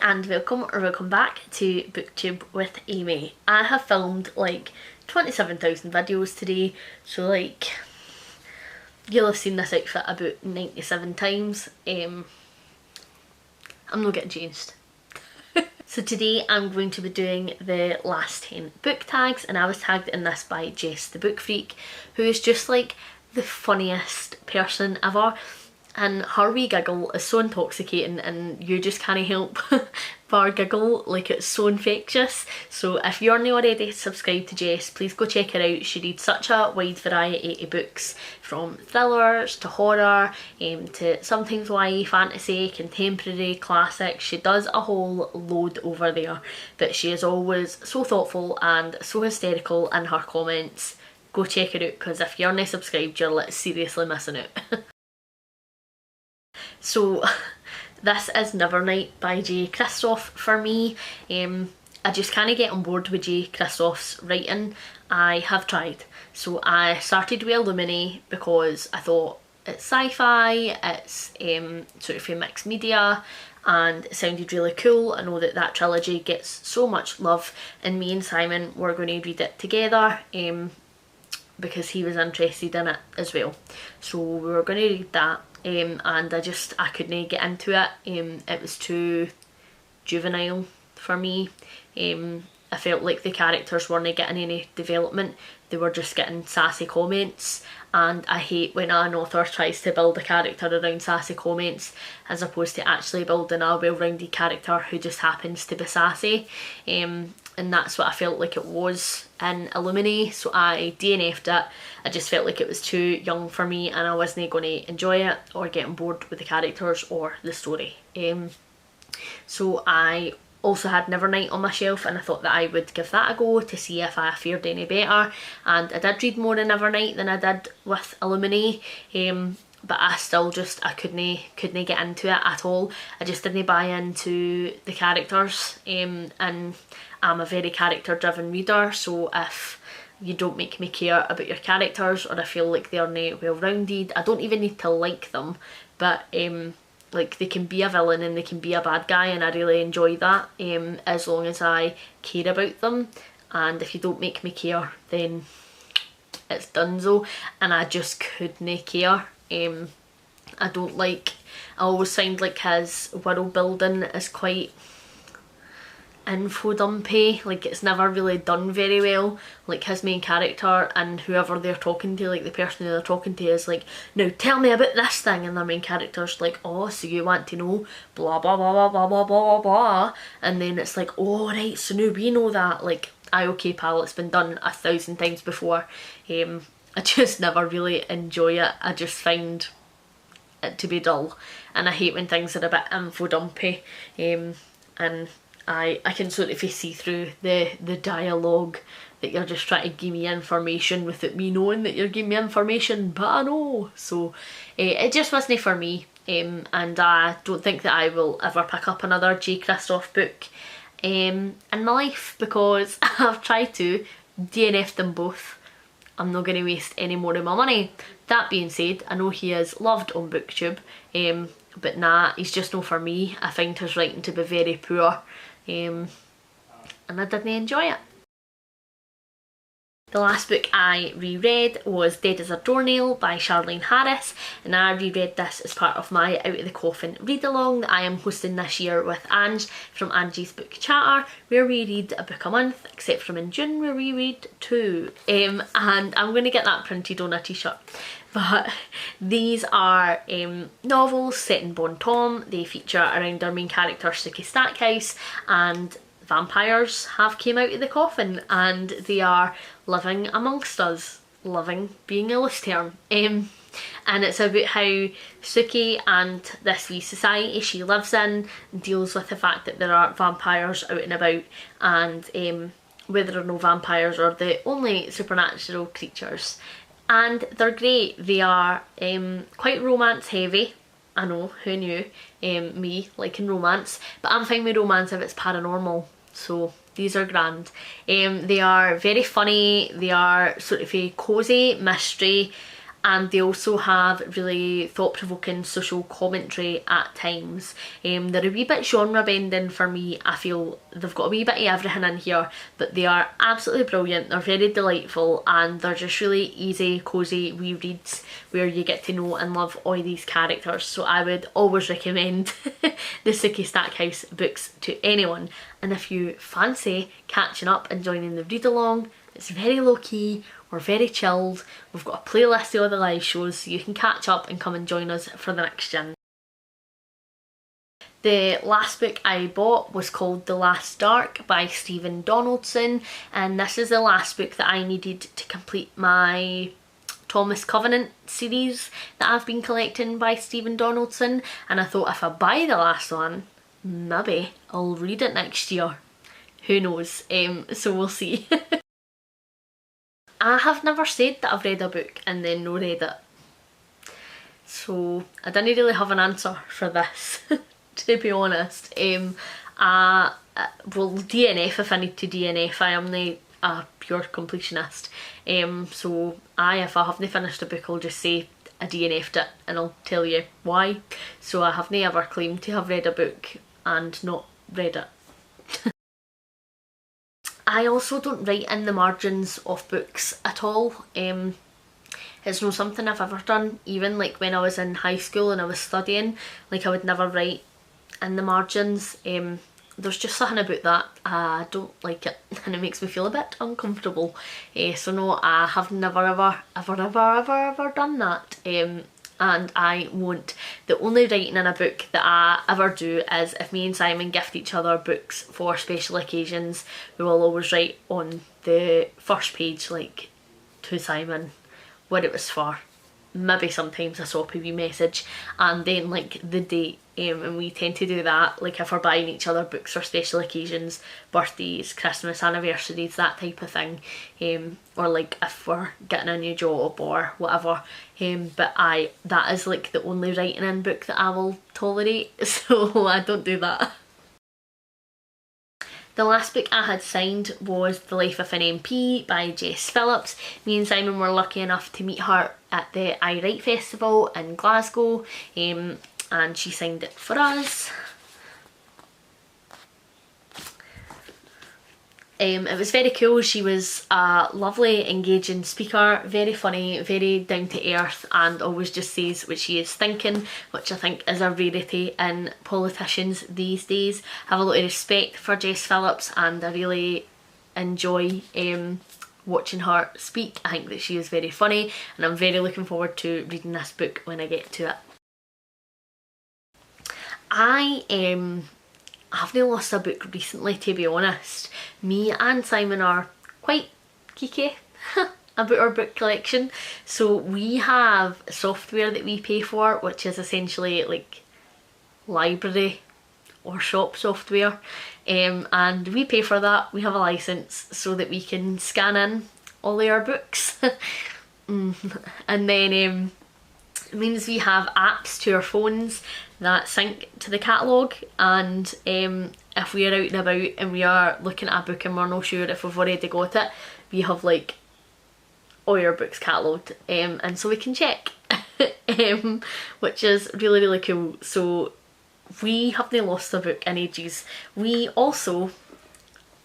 and welcome back to BookTube with Amy. I have filmed like 27,000 videos today, so like you'll have seen this outfit about 97 times. I'm not getting changed. So today I'm going to be doing the last 10 book tags, and I was tagged in this by Jess the Book Freak, who is just like the funniest person ever. And her wee giggle is so intoxicating and you just can't help bar giggle, like it's so infectious. So if you're not already subscribed to Jess, please go check her out. She reads such a wide variety of books, from thrillers to horror, to sometimes YA, fantasy, contemporary, classics. She does a whole load over there, but she is always so thoughtful and so hysterical in her comments. Go check her out, because if you're not subscribed, you're like seriously missing out. So this is Nevernight by J. Kristoff for me. I just can't get on board with J. Kristoff's writing. I have tried. So I started with Illumine because I thought it's sci-fi, it's sort of a mixed media, and it sounded really cool. I know that that trilogy gets so much love, and me and Simon were going to read it together because he was interested in it as well. So we were going to read that. And I couldn't get into it. It was too juvenile for me. I felt like the characters weren't getting any development. They were just getting sassy comments, and I hate when an author tries to build a character around sassy comments as opposed to actually building a well-rounded character who just happens to be sassy. And that's what I felt like it was in Illumine, so I DNF'd it. I just felt like it was too young for me, and I wasn't going to enjoy it or get on board with the characters or the story. So I also had Nevernight on my shelf, and I thought that I would give that a go to see if I fared any better. And I did read more in Nevernight than I did with Illumine, but I still I couldn't get into it at all. I just didn't buy into the characters, and I'm a very character driven reader, so if you don't make me care about your characters, or I feel like they're not well rounded, I don't even need to like them, but like they can be a villain and they can be a bad guy, and I really enjoy that, as long as I care about them. And if you don't make me care, then it's donezo, and I just couldn't care. I always find like his world building is quite info dumpy, like it's never really done very well. Like his main character and whoever they're talking to, like the person who they're talking to is like, now tell me about this thing, and their main character's like, oh, so you want to know blah blah blah blah blah blah blah blah, and then it's like, oh right, so now we know that. Like, aye, okay pal, it's been done 1,000 times before. I just never really enjoy it. I just find it to be dull, and I hate when things are a bit info dumpy, and I can sort of see through the dialogue that you're just trying to give me information without me knowing that you're giving me information, but I know. So it just wasn't for me, and I don't think that I will ever pick up another J. Kristoff book in my life, because I've tried to DNF them both. I'm not going to waste any more of my money. That being said, I know he is loved on BookTube, but nah, he's just not for me. I find his writing to be very poor, and I didn't enjoy it. The last book I reread was Dead as a Doornail by Charlene Harris, and I reread this as part of my Out of the Coffin read-along that I am hosting this year with Ange from Angie's Book Chatter, where we read a book a month, except from in June where we read 2. And I'm going to get that printed on a t-shirt. But these are novels set in Bon Tom. They feature around our main character Suki Stackhouse, and vampires have came out of the coffin and they are living amongst us. Living being a loose term. And it's about how Suki and this wee society she lives in deals with the fact that there are vampires out and about, and whether or no vampires are the only supernatural creatures. And they're great. They are quite romance heavy. I know, who knew? Me liking romance, but I'm fine with romance if it's paranormal, so these are grand. They are very funny. They are sort of a cosy mystery, and they also have really thought-provoking social commentary at times. They're a wee bit genre bending for me. I feel they've got a wee bit of everything in here, but they are absolutely brilliant. They're very delightful, and they're just really easy, cosy wee reads where you get to know and love all these characters. So I would always recommend the Suki Stackhouse books to anyone. And if you fancy catching up and joining the read along, it's very low key, we're very chilled, we've got a playlist of all the live shows, so you can catch up and come and join us for the next gin. The last book I bought was called The Last Dark by Stephen Donaldson, and this is the last book that I needed to complete my Thomas Covenant series that I've been collecting by Stephen Donaldson, and I thought if I buy the last one, maybe I'll read it next year. Who knows? So we'll see. I have never said that I've read a book and then no read it. So I didn't really have an answer for this, to be honest. I will DNF if I need to DNF. I am a pure completionist. So if I haven't finished a book, I'll just say I DNF'd it and I'll tell you why. So I haven't ever claimed to have read a book and not read it. I also don't write in the margins of books at all. It's not something I've ever done. Even like when I was in high school and I was studying, like I would never write in the margins. There's just something about that. I don't like it and it makes me feel a bit uncomfortable. So no, I have never ever done that. And I won't. The only writing in a book that I ever do is if me and Simon gift each other books for special occasions, we will always write on the first page, like, to Simon what it was for. Maybe sometimes a soppy wee message, and then like the date, and we tend to do that like if we're buying each other books for special occasions, birthdays, Christmas, anniversaries, that type of thing, or like if we're getting a new job or whatever. But that is like the only writing in book that I will tolerate, so I don't do that. The last book I had signed was The Life of an MP by Jess Phillips. Me and Simon were lucky enough to meet her at the I Write Festival in Glasgow, and she signed it for us. It was very cool. She was a lovely, engaging speaker, very funny, very down to earth, and always just says what she is thinking, which I think is a rarity in politicians these days. I have a lot of respect for Jess Phillips and I really enjoy watching her speak. I think that she is very funny and I'm very looking forward to reading this book when I get to it. I haven't lost a book recently, to be honest. Me and Simon are quite geeky about our book collection, so we have software that we pay for, which is essentially like library or shop software, and we pay for that. We have a license so that we can scan in all of our books. And then it means we have apps to our phones that sync to the catalogue, and if we are out and about and we are looking at a book and we're not sure if we've already got it, we have like all our books catalogued, and so we can check, which is really, really cool. So we haven't lost a book in ages. We also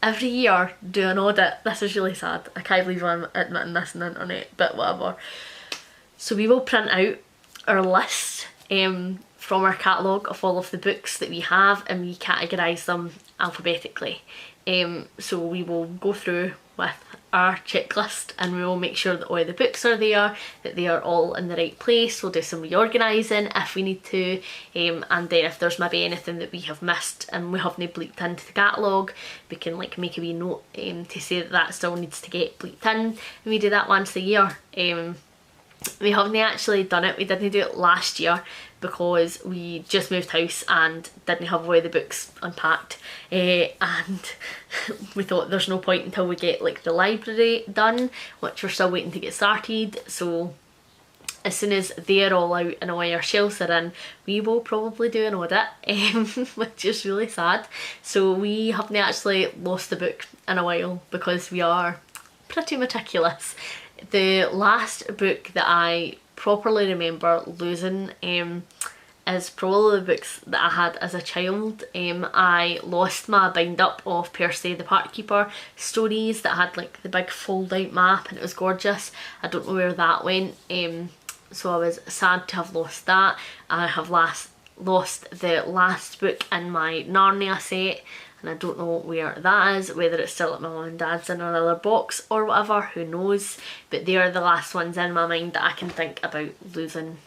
every year do an audit. This is really sad. I can't believe I'm admitting this on the internet, but whatever. So we will print out our list from our catalogue of all of the books that we have, and we categorise them alphabetically. So we will go through with our checklist and we will make sure that all the books are there, that they are all in the right place. We'll do some reorganising if we need to, and then if there's maybe anything that we have missed and we haven't bleeped into the catalogue, we can like make a wee note to say that that still needs to get bleeped in, and we do that once a year. We haven't actually done it, we didn't do it last year because we just moved house and didn't have all the books unpacked, and we thought there's no point until we get like the library done, which we're still waiting to get started. So as soon as they're all out and all our shelves are in, we will probably do an audit, which is really sad. So we haven't actually lost a book in a while because we are pretty meticulous. The last book that I properly remember losing is probably the books that I had as a child. I lost my bind up of Percy the Parkkeeper stories that had like the big fold out map, and it was gorgeous. I don't know where that went, so I was sad to have lost that. I have lost the last book in my Narnia set, and I don't know where that is, whether it's still at my mum and dad's in another box or whatever, who knows, but they are the last ones in my mind that I can think about losing.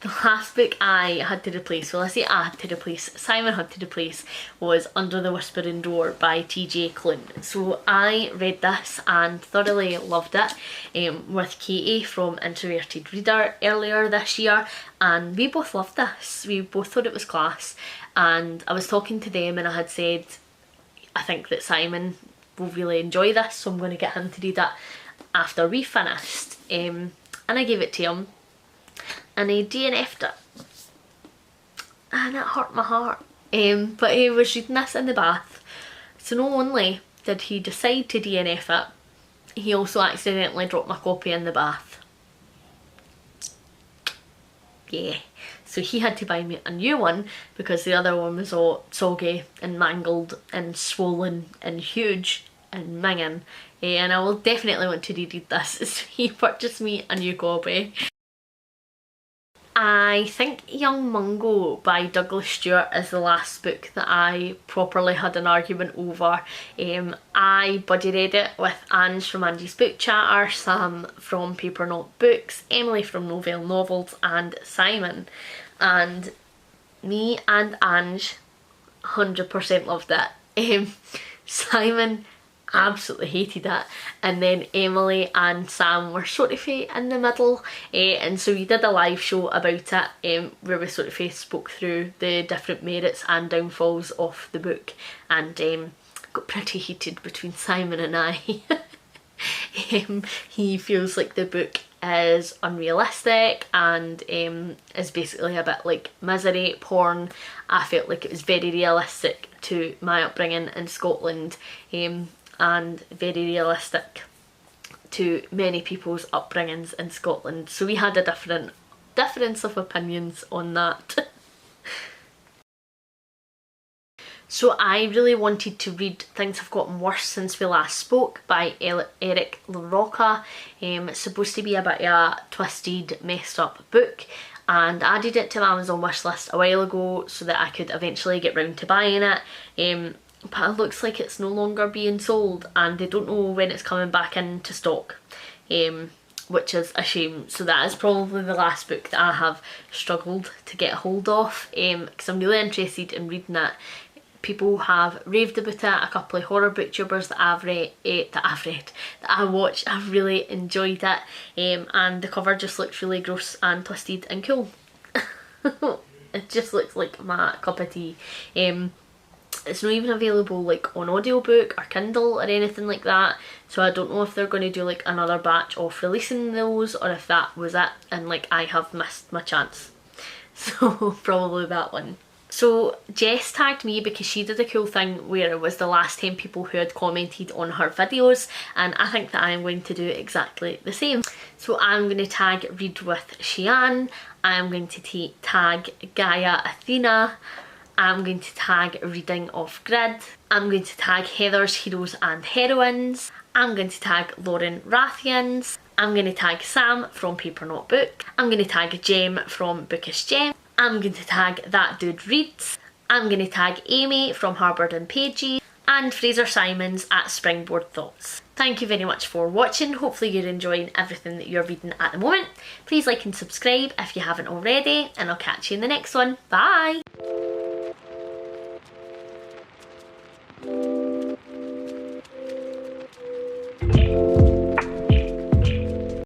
The last book I had to replace, well I say I had to replace, Simon had to replace, was Under the Whispering Door by TJ Klune. So I read this and thoroughly loved it with Katie from Introverted Reader earlier this year, and we both loved this. We both thought it was class, and I was talking to them and I had said I think that Simon will really enjoy this, so I'm going to get him to read it after we finished, and I gave it to him. And he DNF'd it, and it hurt my heart. But he was reading this in the bath, so not only did he decide to DNF it, he also accidentally dropped my copy in the bath. Yeah, so he had to buy me a new one because the other one was all soggy and mangled and swollen and huge and minging, and I will definitely want to reread this, so he purchased me a new copy. I think Young Mungo by Douglas Stewart is the last book that I properly had an argument over. I buddy read it with Ange from Angie's Book Chatter, Sam from Paper Not Books, Emily from Novell Novels, and Simon. And me and Ange 100% loved it. Simon absolutely hated it, and then Emily and Sam were sort of in the middle, and so we did a live show about it where we sort of spoke through the different merits and downfalls of the book, and got pretty heated between Simon and I. He feels like the book is unrealistic and is basically a bit like misery porn. I felt like it was very realistic to my upbringing in Scotland, and very realistic to many people's upbringings in Scotland, so we had a difference of opinions on that. So I really wanted to read Things Have Gotten Worse Since We Last Spoke by Eric LaRocca. It's supposed to be a bit of a twisted, messed up book, and I added it to my Amazon wishlist a while ago so that I could eventually get round to buying it. But it looks like it's no longer being sold, and they don't know when it's coming back into stock, which is a shame. So that is probably the last book that I have struggled to get hold of, because I'm really interested in reading it. People have raved about it. A couple of horror booktubers that I watch have really enjoyed it, and the cover just looks really gross and twisted and cool. It just looks like my cup of tea. It's not even available like on audiobook or Kindle or anything like that, so I don't know if they're going to do like another batch of releasing those, or if that was it and like I have missed my chance. So probably that one. So Jess tagged me because she did a cool thing where it was the last 10 people who had commented on her videos, and I think that I'm going to do exactly the same. So I'm going to tag Read with Cheyenne, I'm going to tag Gaia Athena, I'm going to tag Reading Off Grid, I'm going to tag Heather's Heroes and Heroines, I'm going to tag Lauren Rathians, I'm going to tag Sam from Paper Not Book, I'm going to tag Jem from Bookish Gem, I'm going to tag That Dude Reads, I'm going to tag Amy from Harbored and Pagey, and Fraser Simons at Springboard Thoughts. Thank you very much for watching. Hopefully you're enjoying everything that you're reading at the moment. Please like and subscribe if you haven't already, and I'll catch you in the next one. Bye!